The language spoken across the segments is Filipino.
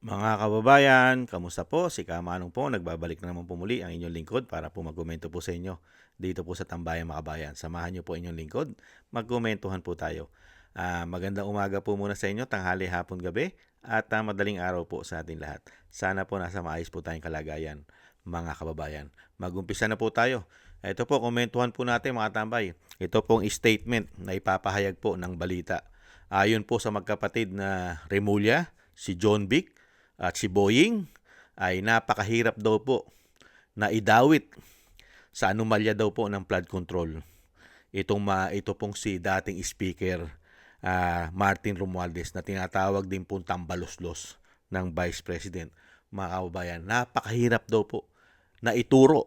Mga kababayan, kamusta po? Si Kamanong po, nagbabalik na naman po muli ang inyong lingkod para po magkomento po sa inyo dito po sa Tambayan Makabayan. Samahan niyo po inyong lingkod, magkomentuhan po tayo. Magandang umaga po muna sa inyo, tanghali, hapon, gabi, at madaling araw po sa ating lahat. Sana po nasa maayos po tayong kalagayan, mga kababayan. Magumpisa na po tayo. Ito po, komentuhan po natin mga tambay. Ito pong statement na ipapahayag po ng balita. Ayon po sa magkapatid na Remulla, si John Vic, at si Boying ay napakahirap daw po na idawit sa anomalya daw po ng flood control. Ito pong si dating speaker Martin Romualdez na tinatawag din pong tambaluslos ng Vice President. Mga kababayan, napakahirap daw po na ituro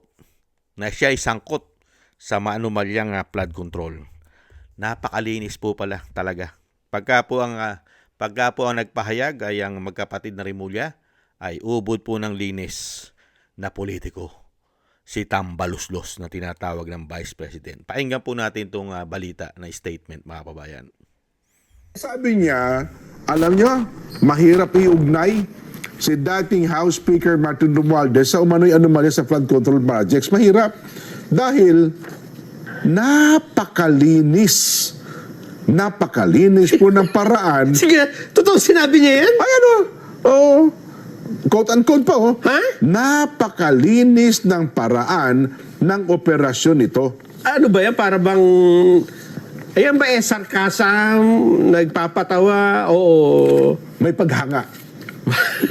na siya ay sangkot sa maanumalyang flood control. Napakalinis po pala talaga. Pagka po ang nagpahayag ay ang magkapatid na Remulla ay ubod po ng linis na politiko. Si Tambaluslos na tinatawag ng Vice President. Pakinggan po natin itong balita na statement, mga kababayan. Sabi niya, alam nyo, mahirap iugnay si dating House Speaker Martin Romualdez sa umano'y anomalya sa flood control projects. Mahirap dahil napakalinis po ng paraan. Sige, totoo sinabi niya yan? Ay ano, oh, quote-unquote pa oh, Ha? napakalinis ng paraan ng operasyon ito. Ano ba yan? Para bang... Ayan ba sarcasm, nagpapatawa, o... May paghanga.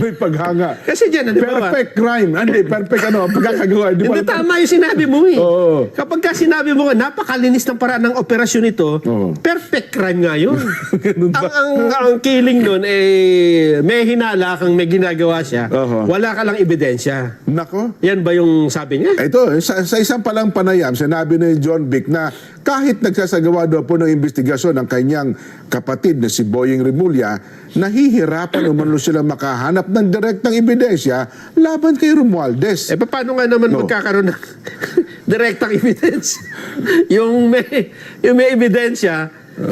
May paghanga. Kasi dyan, di ba? Perfect crime. Hindi, perfect pagkakagawa. Hindi, tama yung sinabi mo eh. Oo. Kapag ka sinabi mo nga, napakalinis ng paraan ng operasyon ito, Oo. perfect crime nga yun. Ganun ba? ang killing nun, eh, may hinala kang may ginagawa siya, Oo. wala ka lang ebidensya. Nako. Yan ba yung sabi niya? Ito, sa isang palang panayam, sinabi ni John Vic na kahit nagsasagawa daw po ng investigasyon ng kanyang kapatid na si Boying Remulla, nahihirapan umano sila makahanap ng direktang ebidensya laban kay Romualdez. Eh, paano nga naman No. magkakaroon ng direktang evidence? yung may ebidensya,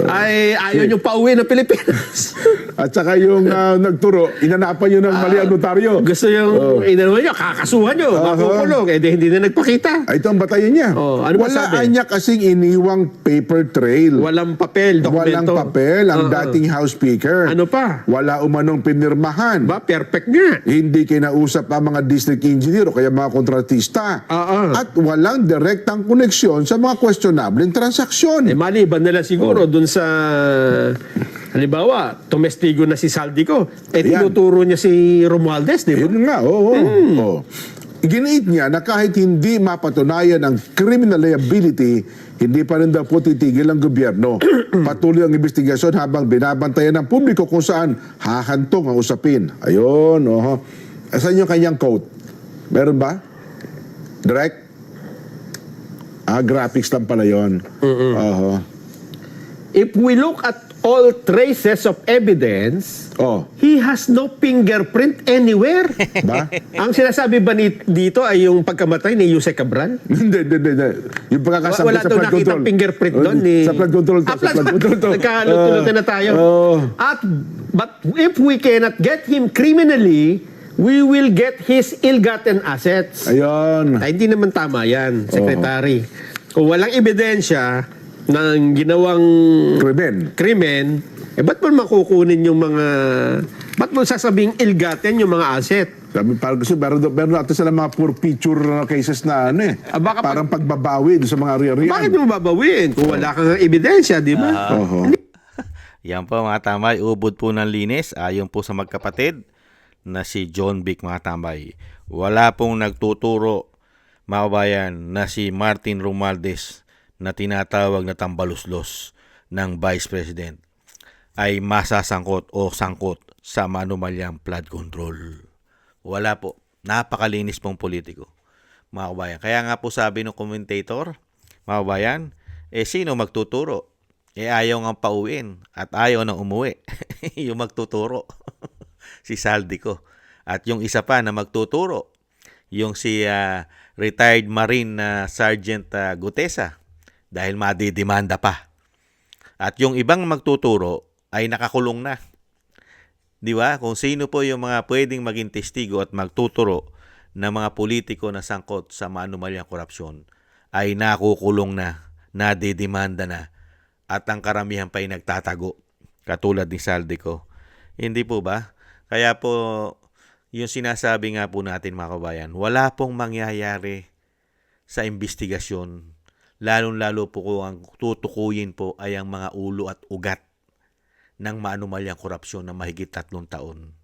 ay ayaw nyo pauwi ng Pilipinas. At saka yung nagturo, inanapan yun ng mali ang notaryo. Gusto yung inanuman nyo, kakasuhan nyo, makukulong. Eh, hindi na nagpakita. Ito ang batayan niya. Oh, ano ba Wala sabi? niya kasing iniwang paper trail. Walang papel, Walang dokumento. papel ang dating House Speaker. Ano pa? Wala umanong pinirmahan. Ba, perfect nga. Hindi kinausap ang mga district engineer o kaya mga kontratista. At walang direktang koneksyon sa mga questionableng transaksyon. Eh, maliban na lang siguro dun sa... Halimbawa, tumestigo na si Saldico. Eh, Ayan. tinuturo niya si Romualdez, di ba? Yun nga, oo. Oo. Giniit niya na kahit hindi mapatunayan ang criminal liability, hindi pa rin daw po titigil ang gobyerno. Patuloy ang investigasyon habang binabantayan ng publiko kung saan hahantong ang usapin. Ayun, oho. Saan yung kanyang quote? Meron ba? Direct? Graphics lang pala yun. Oho. If we look at all traces of evidence, Oh, he has no fingerprint anywhere. ba? Ang sinasabi ba dito ay yung pagkamatay ni Jose Cabral? Hindi. Yung pagkakasabot Wala sa daw flood nakitang control. fingerprint doon ni... Sa flood control to. Sa flood control to. Nagkalutulutan na tayo. Oh. But if we cannot get him criminally, we will get his ill-gotten assets. Ayun. Ay, hindi naman tama yan, Secretary. Kung walang ebidensya ng ginawang krimen, eh ba't mo makukunin yung mga... Ba't mo sasabing ill-gotten yung mga asset? Sabi, parang gusto, meron natin sila mga poor picture cases na ano eh. Baka parang pagbabawi doon sa mga rear-rear. Bakit mo babawiin kung wala kang ebidensya, di ba? Oho. Yan po mga tambay, ubod po ng linis ayon po sa magkapatid na si John Vic, mga tambay. Wala pong nagtuturo, mga kabayan, na si Martin Romualdez na tinatawag na tambaluslos ng Vice President ay masasangkot o sangkot sa manumalyang flood control. Wala po. Napakalinis pong politiko, mga kabayan. Kaya nga po sabi ng commentator, mga kabayan, sino magtuturo? Ayaw nga pauwiin at ayaw nang umuwi. Yung magtuturo, si Saldico. At yung isa pa na magtuturo, yung si retired Marine Sergeant Gutesa, dahil madidemanda pa. At yung ibang magtuturo ay nakakulong na. Di ba? Kung sino po yung mga pwedeng maging testigo at magtuturo ng mga politiko na sangkot sa maanumalyang korupsyon ay nakukulong na, nadidemanda na, at ang karamihan pa ay nagtatago, katulad ni Saldico. Hindi po ba? Kaya po, yung sinasabi nga po natin mga kabayan, wala pong mangyayari sa investigasyon, lalong-lalo po kung ang tutukuyin po ay ang mga ulo at ugat ng maanumalyang korupsyon na mahigit 3 taon.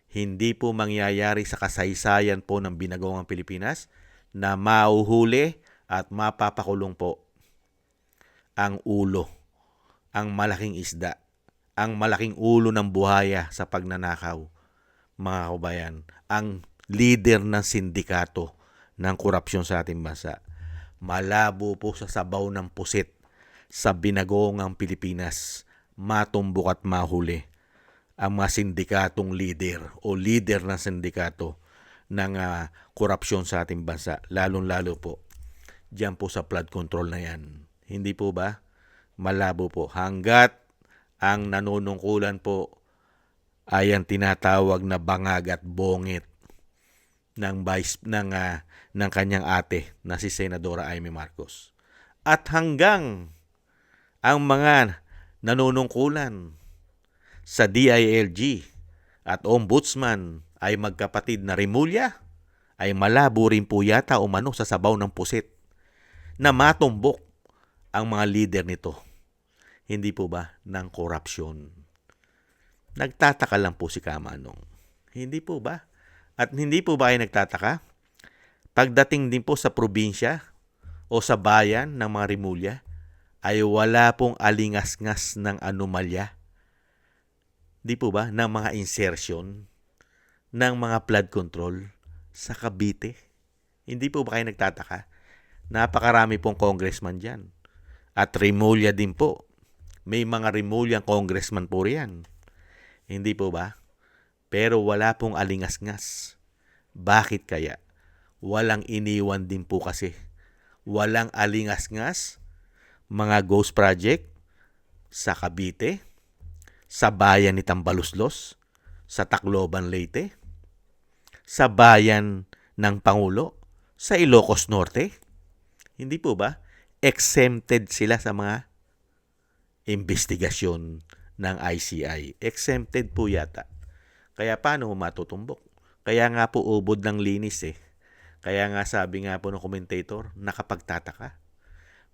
Hindi po mangyayari sa kasaysayan po ng binagawang Pilipinas na mauhuli at mapapakulong po ang ulo, ang malaking isda, ang malaking ulo ng buhaya sa pagnanakaw, mga kabayan, ang leader ng sindikato ng korupsyon sa ating bansa. Malabo po sa sabaw ng pusit sa binagawang Pilipinas, matumbok at mahuli ang mga sindikatong leader o leader ng sindikato ng korupsyon sa ating bansa, lalong-lalo po diyan po sa flood control na yan. Hindi po ba? Malabo po. Hanggat ang nanunungkulan po ay ang tinatawag na bangag at bongit ng kanyang ate na si Senadora Amy Marcos. At hanggang ang mga nanunungkulan sa DILG at Ombudsman ay magkapatid na Rimulya, ay malabo rin po yata umano sa sabaw ng pusit na matumbok ang mga leader nito. Hindi po ba ng korupsyon? Nagtataka lang po si Kamanong. Hindi po ba? At hindi po ba ay nagtataka? Pagdating din po sa probinsya o sa bayan ng mga Rimulya, ay wala pong alingas-ngas ng anomalya. Di po ba? Ng mga insertion, ng mga flood control sa Cavite. Hindi po ba kayo nagtataka? Napakarami pong congressman dyan. At Rimulya din po. May mga Rimulyang congressman po riyan. Hindi po ba? Pero wala pong alingas-ngas. Bakit kaya? Walang iniwan din po kasi. Walang alingas-ngas, mga ghost project sa Cavite, sa bayan ni Tambaluslos, sa Tacloban, Leyte, sa bayan ng Pangulo, sa Ilocos Norte. Hindi po ba? Exempted sila sa mga investigasyon ng ICI. Exempted po yata. Kaya paano matutumbok? Kaya nga po ubod ng linis eh. Kaya nga sabi nga po ng commentator, nakapagtataka.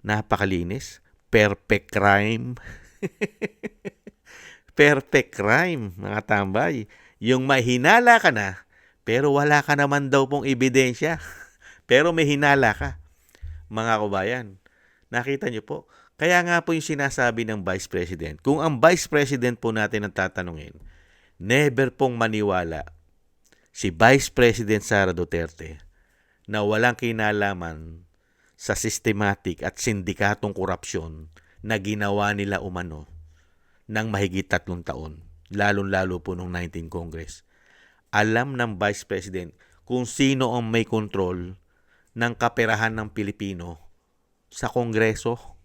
Napakalinis. Perfect crime. Perfect crime, mga tambay. Yung may hinala ka na, pero wala ka naman daw pong ebidensya. Pero may hinala ka. Mga kabayan, nakita niyo po. Kaya nga po yung sinasabi ng Vice President, kung ang Vice President po natin ang tatanungin, never pong maniwala si Vice President Sara Duterte na walang kinalaman sa systematic at sindikatong korupsyon na ginawa nila umano ng mahigit 3 taon, lalong-lalo po nung 19 Congress. Alam ng Vice President kung sino ang may control ng kaperahan ng Pilipino sa Kongreso.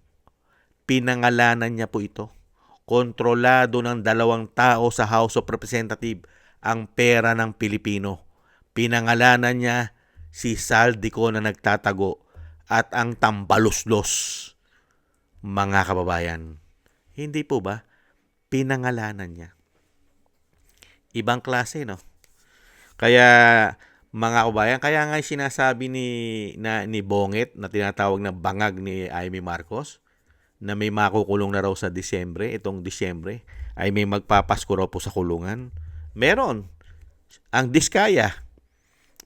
Pinangalanan niya po ito. Kontrolado ng 2 tao sa House of Representatives ang pera ng Pilipino. Pinangalanan niya si Saldico na nagtatago at ang Tambaluslos. Mga kababayan, hindi po ba? Pinangalanan niya. Ibang klase, no? Kaya, mga kababayan, kaya nga sinasabi ni Bongit na tinatawag na bangag ni Amy Marcos na may makukulong na raw sa Disyembre, itong Disyembre, ay may magpapasko raw po sa kulungan. Meron. Ang diskaya.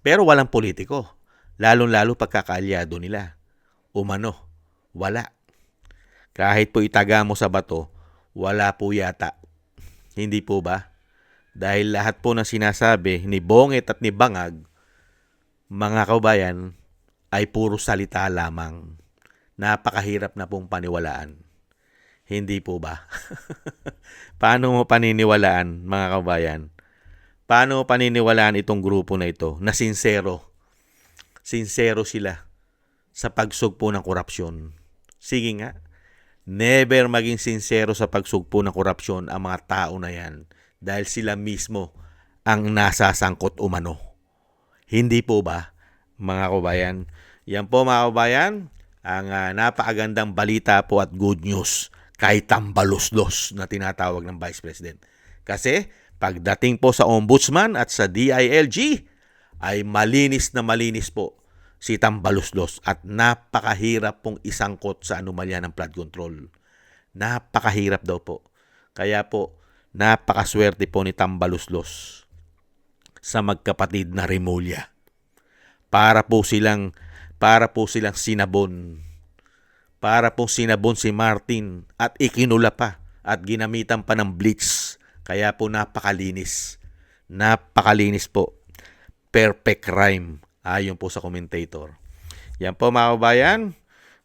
Pero walang politiko. Lalong-lalo pagkakaalyado nila. Umano. Wala. Kahit po itaga mo sa bato, wala po yata. Hindi po ba? Dahil lahat po ng sinasabi ni Bongit at ni Bangag, mga kabayan, ay puro salita lamang. Napakahirap na pong paniwalaan. Hindi po ba? Paano mo paniniwalaan, mga kabayan? Paano mo paniniwalaan itong grupo na ito na sincero? Sincero sila sa pagsugpo ng korupsyon. Sige nga, never maging sincero sa pagsugpo ng korupsyon ang mga tao na yan. dahil sila mismo ang nasasangkot umano. Hindi po ba, mga kababayan? Yan po mga kababayan, ang napakagandang balita po at good news kay tambaluslos na tinatawag ng Vice President. Kasi pagdating po sa Ombudsman at sa DILG ay malinis na malinis po si tambaluslos at napakahirap pong isangkot sa anomalya ng flood control. Napakahirap daw po. Kaya po, napakaswerte po ni tambaluslos sa magkapatid na Remulla. Para po silang sinabon. Para po sinabon si Martin at ikinula pa at ginamitan pa ng bleach. Kaya po napakalinis. Napakalinis po. Perfect crime ayon po sa commentator. Yan po mga kababayan,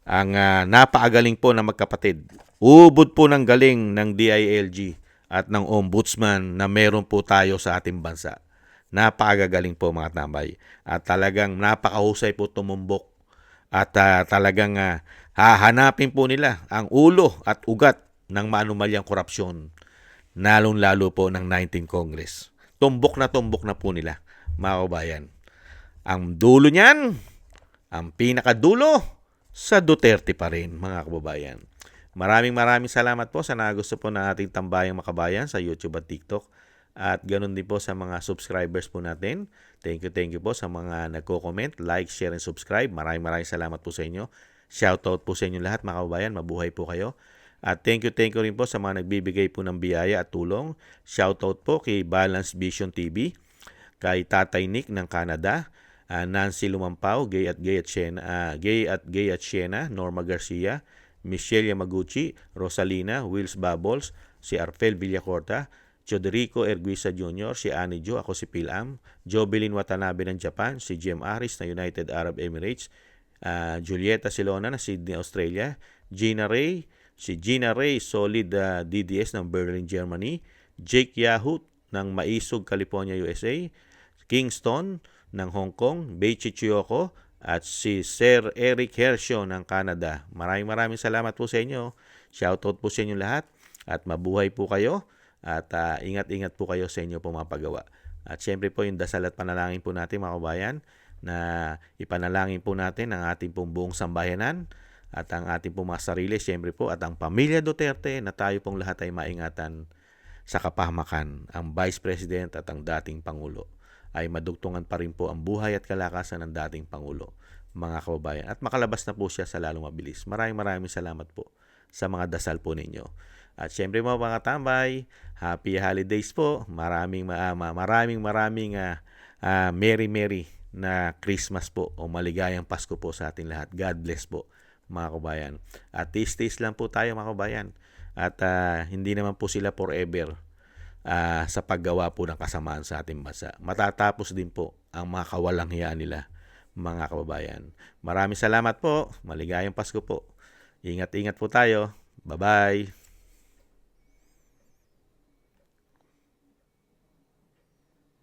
ang napakagaling po ng magkapatid. Ubod po ng galing ng DILG at ng Ombudsman na meron po tayo sa ating bansa. Napakagaling po mga tambay. At talagang napakahusay po tumumbok. At talagang hahanapin po nila ang ulo at ugat ng maanumalyang korupsyon. Lalong-lalo po ng 19th Congress. Tumbok na po nila, mga kabayan. Ang dulo niyan, ang pinakadulo, sa Duterte pa rin, mga kababayan. Maraming salamat po sa nagusto po ng ating tambayang makabayan sa YouTube at TikTok. At ganoon din po sa mga subscribers po natin. Thank you po sa mga nagko-comment, like, share, and subscribe. Maraming salamat po sa inyo. Shoutout po sa inyo lahat mga kababayan. Mabuhay po kayo. At thank you rin po sa mga nagbibigay po ng biyaya at tulong. Shoutout po kay Balance Vision TV, kay Tatay Nick ng Canada, Nancy Lumampao, Gay at Siena, Norma Garcia, Michelle Yamaguchi, Rosalina, Wills Bubbles, si Arfel Villacorta, Choderico Erguisa Jr., si Annie Jo, ako si Pilam, Jobelin Watanabe ng Japan, si Jem Aris na United Arab Emirates, Julieta Silona na Sydney, Australia, si Gina Ray Solid DDS ng Berlin, Germany, Jake Yahut ng Maisog, California, USA, Kingston ng Hong Kong, Beichi Chiyoko, at si Sir Eric Hershaw ng Canada. Maraming salamat po sa inyo. Shoutout po sa inyo lahat at mabuhay po kayo at ingat-ingat po kayo sa inyo pong mga paggawa. At syempre po yung dasal at panalangin po natin mga kabayan na ipanalangin po natin ang ating pong buong sambayanan at ang ating pong mga sarili syempre po at ang pamilya Duterte na tayo pong lahat ay maingatan sa kapahamakan. Ang Vice President at ang dating Pangulo ay madugtungan pa rin po ang buhay at kalakasan ng dating Pangulo, mga kababayan. At makalabas na po siya sa lalong mabilis. Maraming salamat po sa mga dasal po ninyo. At syempre mga tambay, happy holidays po. Maraming merry na Christmas po o maligayang Pasko po sa ating lahat. God bless po mga kababayan. At tiis lang po tayo mga kababayan. At hindi naman po sila forever sa paggawa po ng kasamaan sa ating bansa. Matatapos din po ang mga kawalang hiya nila, mga kababayan. Maraming salamat po. Maligayang Pasko po. Ingat po tayo. Bye-bye.